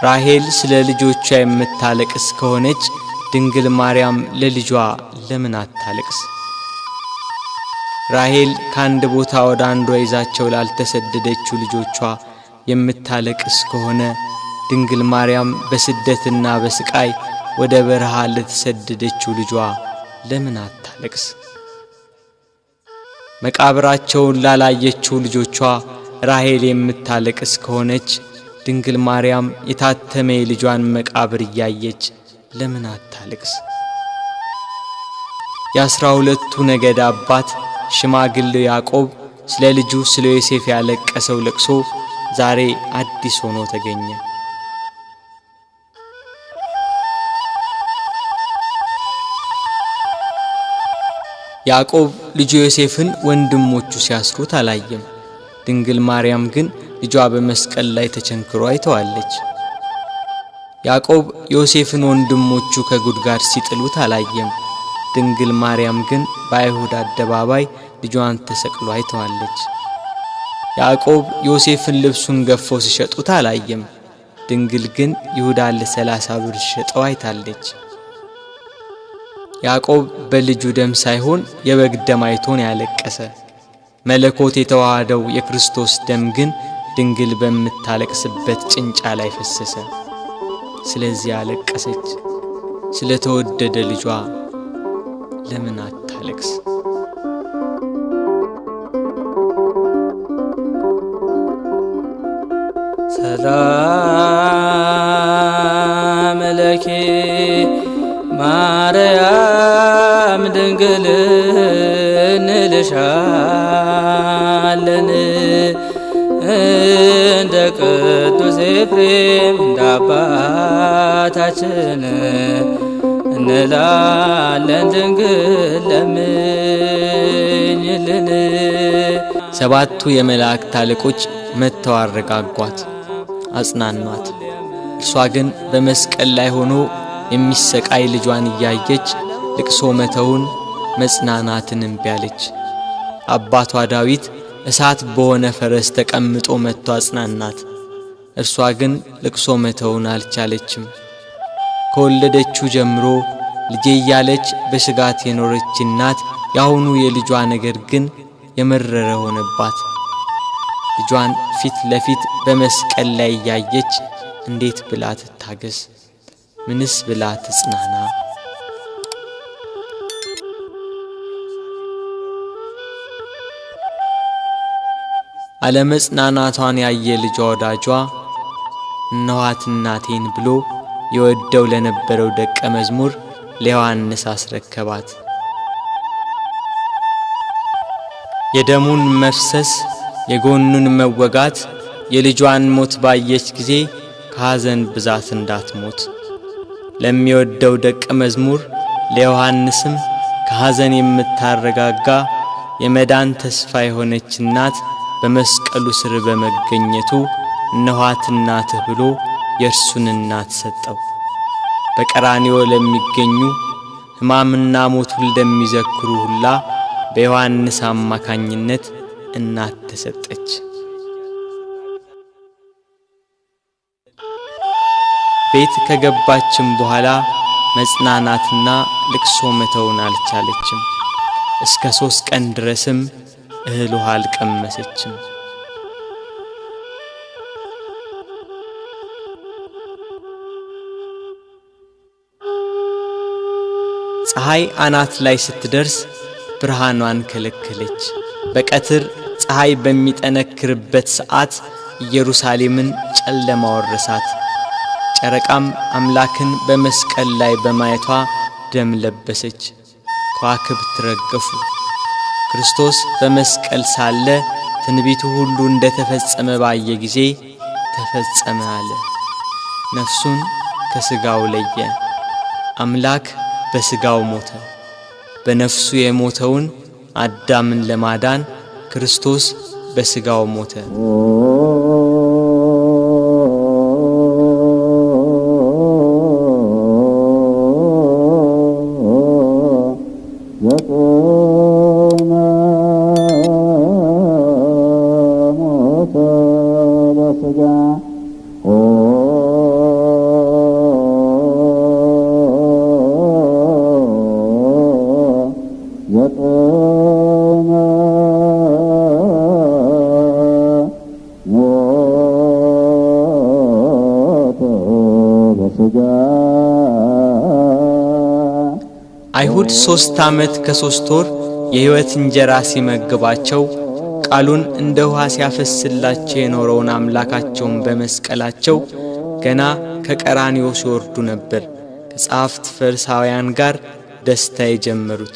A: ራሔል ስለ ልጆቿ የምታለቅስ ከሆነች ድንግል ማርያም ለልጇ ለምን አታለቅስ? ራሔል ከአንድ ቦታ ወደ አንዷ ይዛቸው ላልተሰደደችው ልጆቿ የምታለቅስ ከሆነ ድንግል ማርያም በስደትና በስቃይ ወደ በረሃ ለተሰደደችው ልጇ ለምን አታለቅስ? መቃብራቸውን ላላየችው ልጆቿ ራሔል የምታለቅስ ከሆነች ድንግል ማርያም የታተመ የልጇን መቃብር እያየች ለምን አታለቅስ? የ12ቱ ነገድ አባት ሽማግሌው ያዕቆብ ስለ ልጁ ስለ ዮሴፍ ያለቀሰው ለቅሶ ዛሬ አዲስ ሆኖ ተገኘ። ያዕቆብ ልጁ ዮሴፍን ወንድሞቹ ሲያስሩት አላየም። ድንግል ማርያም ግን ልጇ በመስቀል ላይ ተቸንክሮ አይተዋለች። ያዕቆብ ዮሴፍን ወንድሞቹ ከጉድጓድ ሲጥሉት አላየም። ድንግል ማርያም ግን በአይሁድ አደባባይ ልጇን ተሰቅሎ አይተዋለች። ያዕቆብ ዮሴፍን ልብሱን ገፈው ሲሸጡት አላየም። ድንግል ግን ይሁዳ ለ30 ብር ሸጠው አይታለች። ያዕቆብ በልጁ ደም ሳይሆን የበግ ደም አይቶን ያለቀሰ። መለኮት የተዋሃደው የክርስቶስ ደም ግን ድንግል በምታለቅስበት ጭንጫ ላይ ፈሰሰ። ስለዚህ አለቀሰች። ስለተወደደ ልጇ ለምን አታለቅስ?
C: ሰላም ለኪ ማርያም ድንግል እንልሻለን እንደ ቅዱስ ኤፍሬም እንደ አባታችን እንላለን ድንግል ለምኝልን።
A: ሰባቱ የመላእክት አለቆች መጥተው አረጋጓት፣ አጽናኗት። እርሷ ግን በመስቀል ላይ ሆኖ የሚሰቃይ ልጇን እያየች ልቅሶ መተውን መጽናናትን እምቢ አለች። አባቷ ዳዊት እሳት በሆነ ፈረስ ተቀምጦ መጥቶ አጽናናት። እርሷ ግን ልቅሶ መተውን አልቻለችም። ከወለደችው ጀምሮ ልጄ እያለች በስጋት የኖረች እናት ያሁኑ የልጇ ነገር ግን የመረረ ሆነባት። ልጇን ፊት ለፊት በመስቀል ላይ ያየች እንዴት ብላ ትታገስ? ምንስ ብላ ትጽናና? አለመጽናናቷን ያየ ልጇ ወዳጇ እነኋት እናቴን ብሎ የወደው ለነበረው ደቀ መዝሙር ለዮሐንስ አስረከባት። የደሙን መፍሰስ የጎኑን መወጋት የልጇን ሞት ባየች ጊዜ ከሐዘን ብዛት እንዳትሞት ለሚወደው ደቀ መዝሙር ለዮሐንስም ከሐዘን የምታረጋጋ የመዳን ተስፋ የሆነች እናት በመስቀሉ ስር በመገኘቱ እነኋት እናትህ ብሎ የእርሱን እናት ሰጠው። በቀራንዮ ለሚገኙ ሕማምና ሞቱን ለሚዘክሩ ሁላ በዮሐንስ አማካኝነት እናት ተሰጠች። ቤት ከገባችም በኋላ መጽናናትና ልቅሶ መተውን አልቻለችም። እስከ 3 ቀን ድረስም እህል ውሃ አልቀመሰችም። ፀሐይ አናት ላይ ስትደርስ ብርሃኗን ከለከለች። በቀትር ፀሐይ በሚጠነክርበት ሰዓት ኢየሩሳሌምን ጨለማ ወረሳት። ጨረቃም አምላክን በመስቀል ላይ በማየቷ ደም ለበሰች። ከዋክብት ረገፉ። ክርስቶስ በመስቀል ሳለ ትንቢቱ ሁሉ እንደተፈጸመ ባየ ጊዜ ተፈጸመ አለ። ነፍሱን ከሥጋው ለየ። አምላክ በሥጋው ሞተ። በነፍሱ የሞተውን አዳምን ለማዳን ክርስቶስ በሥጋው ሞተ።
B: አይሁድ 3 ዓመት ከ3 ወር የሕይወት እንጀራ ሲመግባቸው ቃሉን እንደ ውሃ ሲያፈስላቸው የኖረውን አምላካቸውን በመስቀላቸው ገና ከቀራንዮ ሲወርዱ ነበር ከጸሐፍት ፈሪሳውያን ጋር ደስታ የጀመሩት።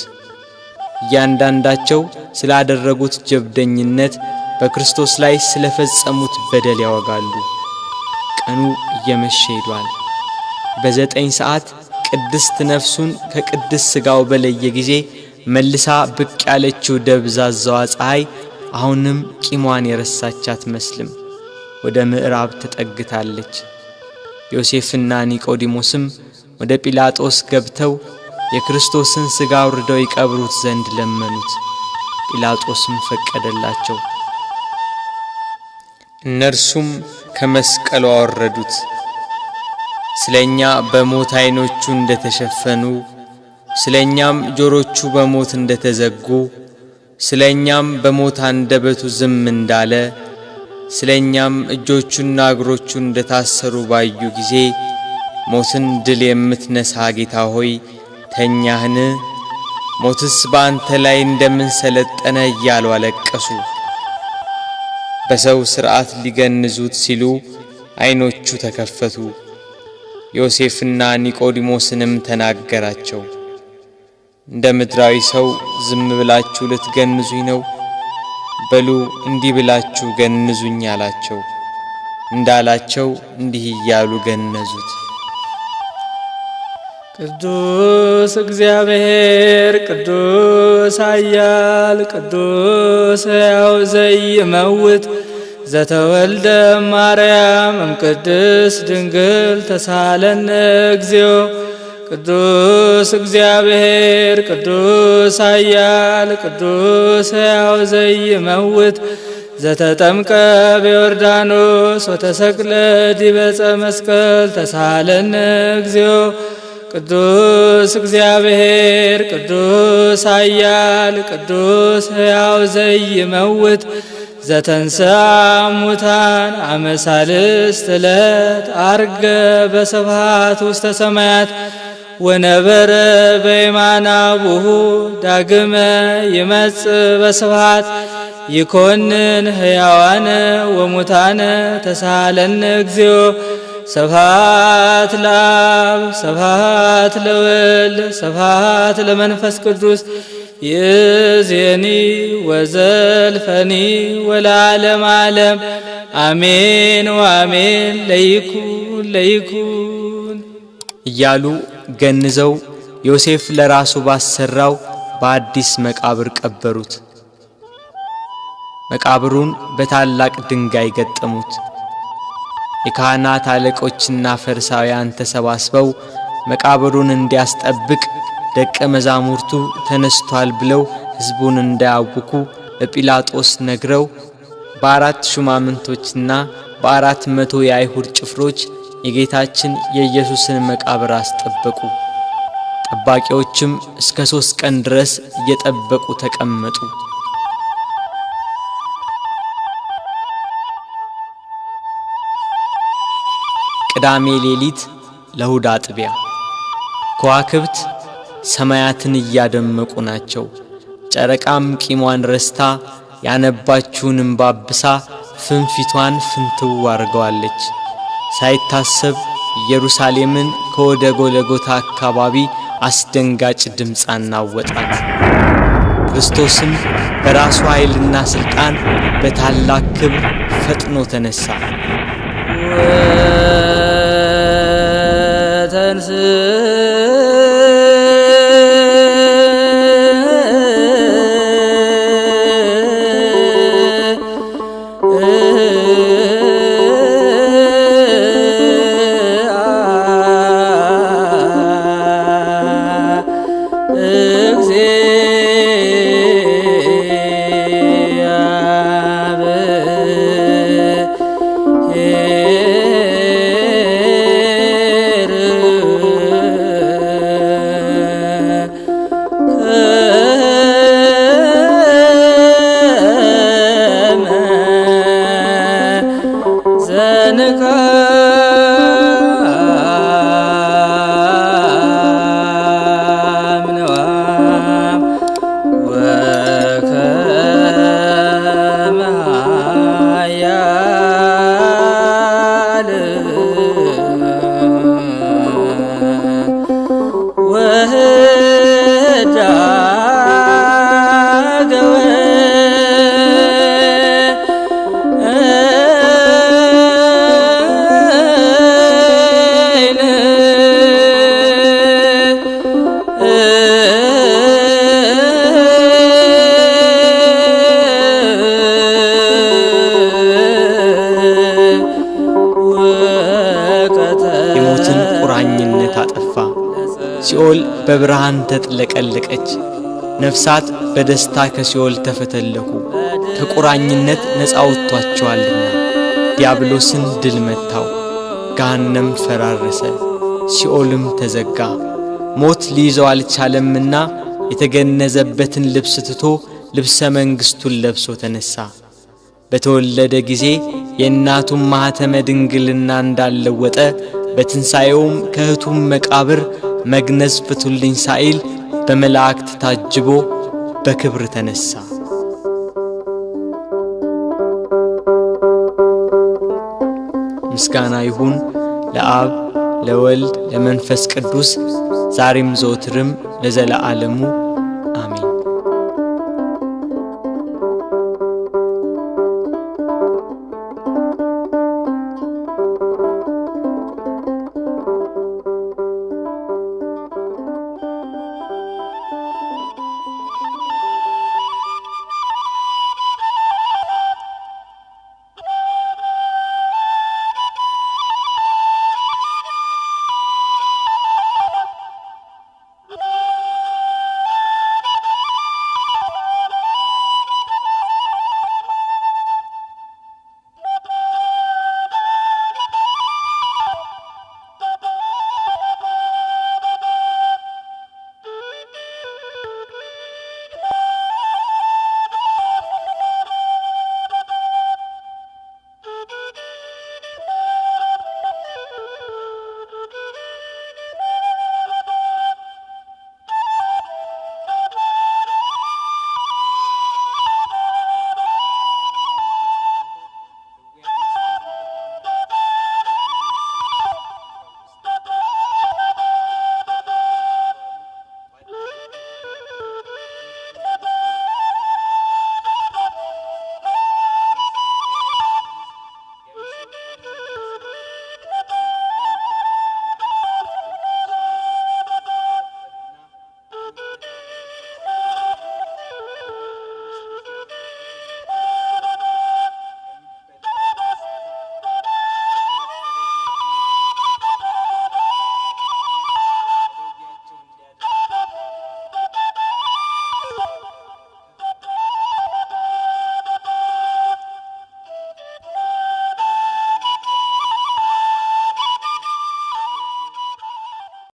B: እያንዳንዳቸው ስላደረጉት ጀብደኝነት በክርስቶስ ላይ ስለፈጸሙት በደል ያወጋሉ። ቀኑ እየመሸ ሄዷል። በ9 ሰዓት ቅድስት ነፍሱን ከቅድስ ሥጋው በለየ ጊዜ መልሳ ብቅ ያለችው ደብዛዛዋ ፀሐይ አሁንም ቂሟን የረሳች አትመስልም። ወደ ምዕራብ ተጠግታለች። ዮሴፍና ኒቆዲሞስም ወደ ጲላጦስ ገብተው የክርስቶስን ሥጋ አውርደው ይቀብሩት ዘንድ ለመኑት። ጲላጦስም ፈቀደላቸው። እነርሱም ከመስቀሉ አወረዱት። ስለኛ በሞት ዓይኖቹ እንደተሸፈኑ፣ ስለኛም ጆሮቹ በሞት እንደተዘጉ፣ ስለኛም በሞት አንደበቱ ዝም እንዳለ፣ ስለኛም እጆቹና እግሮቹ እንደታሰሩ ባዩ ጊዜ ሞትን ድል የምትነሳ ጌታ ሆይ ተኛህን? ሞትስ በአንተ ላይ እንደምን ሰለጠነ እያሉ አለቀሱ። በሰው ሥርዓት ሊገንዙት ሲሉ ዓይኖቹ ተከፈቱ። ዮሴፍና ኒቆዲሞስንም ተናገራቸው። እንደ ምድራዊ ሰው ዝም ብላችሁ ልትገንዙኝ ነው? በሉ እንዲህ ብላችሁ ገንዙኝ አላቸው። እንዳላቸው እንዲህ እያሉ ገነዙት።
C: ቅዱስ እግዚአብሔር ቅዱስ ኃያል ቅዱስ ሕያው ዘይመውት ዘተወልደ ማርያም እምቅድስት ድንግል ተሳለነ እግዚኦ። ቅዱስ እግዚአብሔር ቅዱስ ኃያል ቅዱስ ሕያው ዘይመውት ዘተጠምቀ በዮርዳኖስ ወተሰቅለ ዲበ ዕፀ መስቀል ተሳለነ እግዚኦ። ቅዱስ እግዚአብሔር ቅዱስ ኃያል ቅዱስ ሕያው ዘይመውት ዘተንሥአ እሙታን አመ ሣልስት ዕለት ዐርገ በስብሐት ውስተ ሰማያት ወነበረ በየማነ አቡሁ ዳግመ ይመጽእ በስብሐት ይኰንን ሕያዋነ ወሙታነ ተሳሃለነ እግዚኦ። ስብሐት ለአብ ስብሐት ለወልድ ስብሐት ለመንፈስ ቅዱስ ይእዜኒ ወዘልፈኒ ወለዓለመ ዓለም አሜን ወአሜን። ለይኩን ለይኩን
B: እያሉ ገንዘው ዮሴፍ ለራሱ ባሰራው በአዲስ መቃብር ቀበሩት። መቃብሩን በታላቅ ድንጋይ ገጠሙት። የካህናት አለቆችና ፈሪሳውያን ተሰባስበው መቃብሩን እንዲያስጠብቅ ደቀ መዛሙርቱ ተነስቷል ብለው ሕዝቡን እንዳያውኩ ለጲላጦስ ነግረው በ4 ሹማምንቶችና በ400 የአይሁድ ጭፍሮች የጌታችን የኢየሱስን መቃብር አስጠበቁ። ጠባቂዎችም እስከ 3 ቀን ድረስ እየጠበቁ ተቀመጡ። ቅዳሜ ሌሊት ለእሁድ አጥቢያ ከዋክብት ሰማያትን እያደመቁ ናቸው። ጨረቃም ቂሟን ረስታ ያነባችውን እንባ አብሳ ፍንፊቷን ፍንትው አርገዋለች። ሳይታሰብ ኢየሩሳሌምን ከወደ ጎልጎታ አካባቢ አስደንጋጭ ድምፅ አናወጣት። ክርስቶስም በራሱ ኃይልና ሥልጣን በታላቅ ክብር ፈጥኖ ተነሳ።
C: እግዚአብሔር
B: ቁራኝነት አጠፋ። ሲኦል በብርሃን ተጥለቀለቀች። ነፍሳት በደስታ ከሲኦል ተፈተለኩ። ከቁራኝነት ነፃ ወጥቷቸዋልና። ዲያብሎስን ድል መታው። ገሃነም ፈራረሰ፣ ሲኦልም ተዘጋ። ሞት ሊይዘው አልቻለምና የተገነዘበትን ልብስ ትቶ ልብሰ መንግሥቱን ለብሶ ተነሳ። በተወለደ ጊዜ የእናቱን ማኅተመ ድንግልና እንዳለወጠ በትንሣኤውም ከእህቱም መቃብር መግነዝ ፍቱልኝ ሳይል በመላእክት ታጅቦ በክብር ተነሳ። ምስጋና ይሁን ለአብ ለወልድ ለመንፈስ ቅዱስ ዛሬም ዘወትርም ለዘለዓለሙ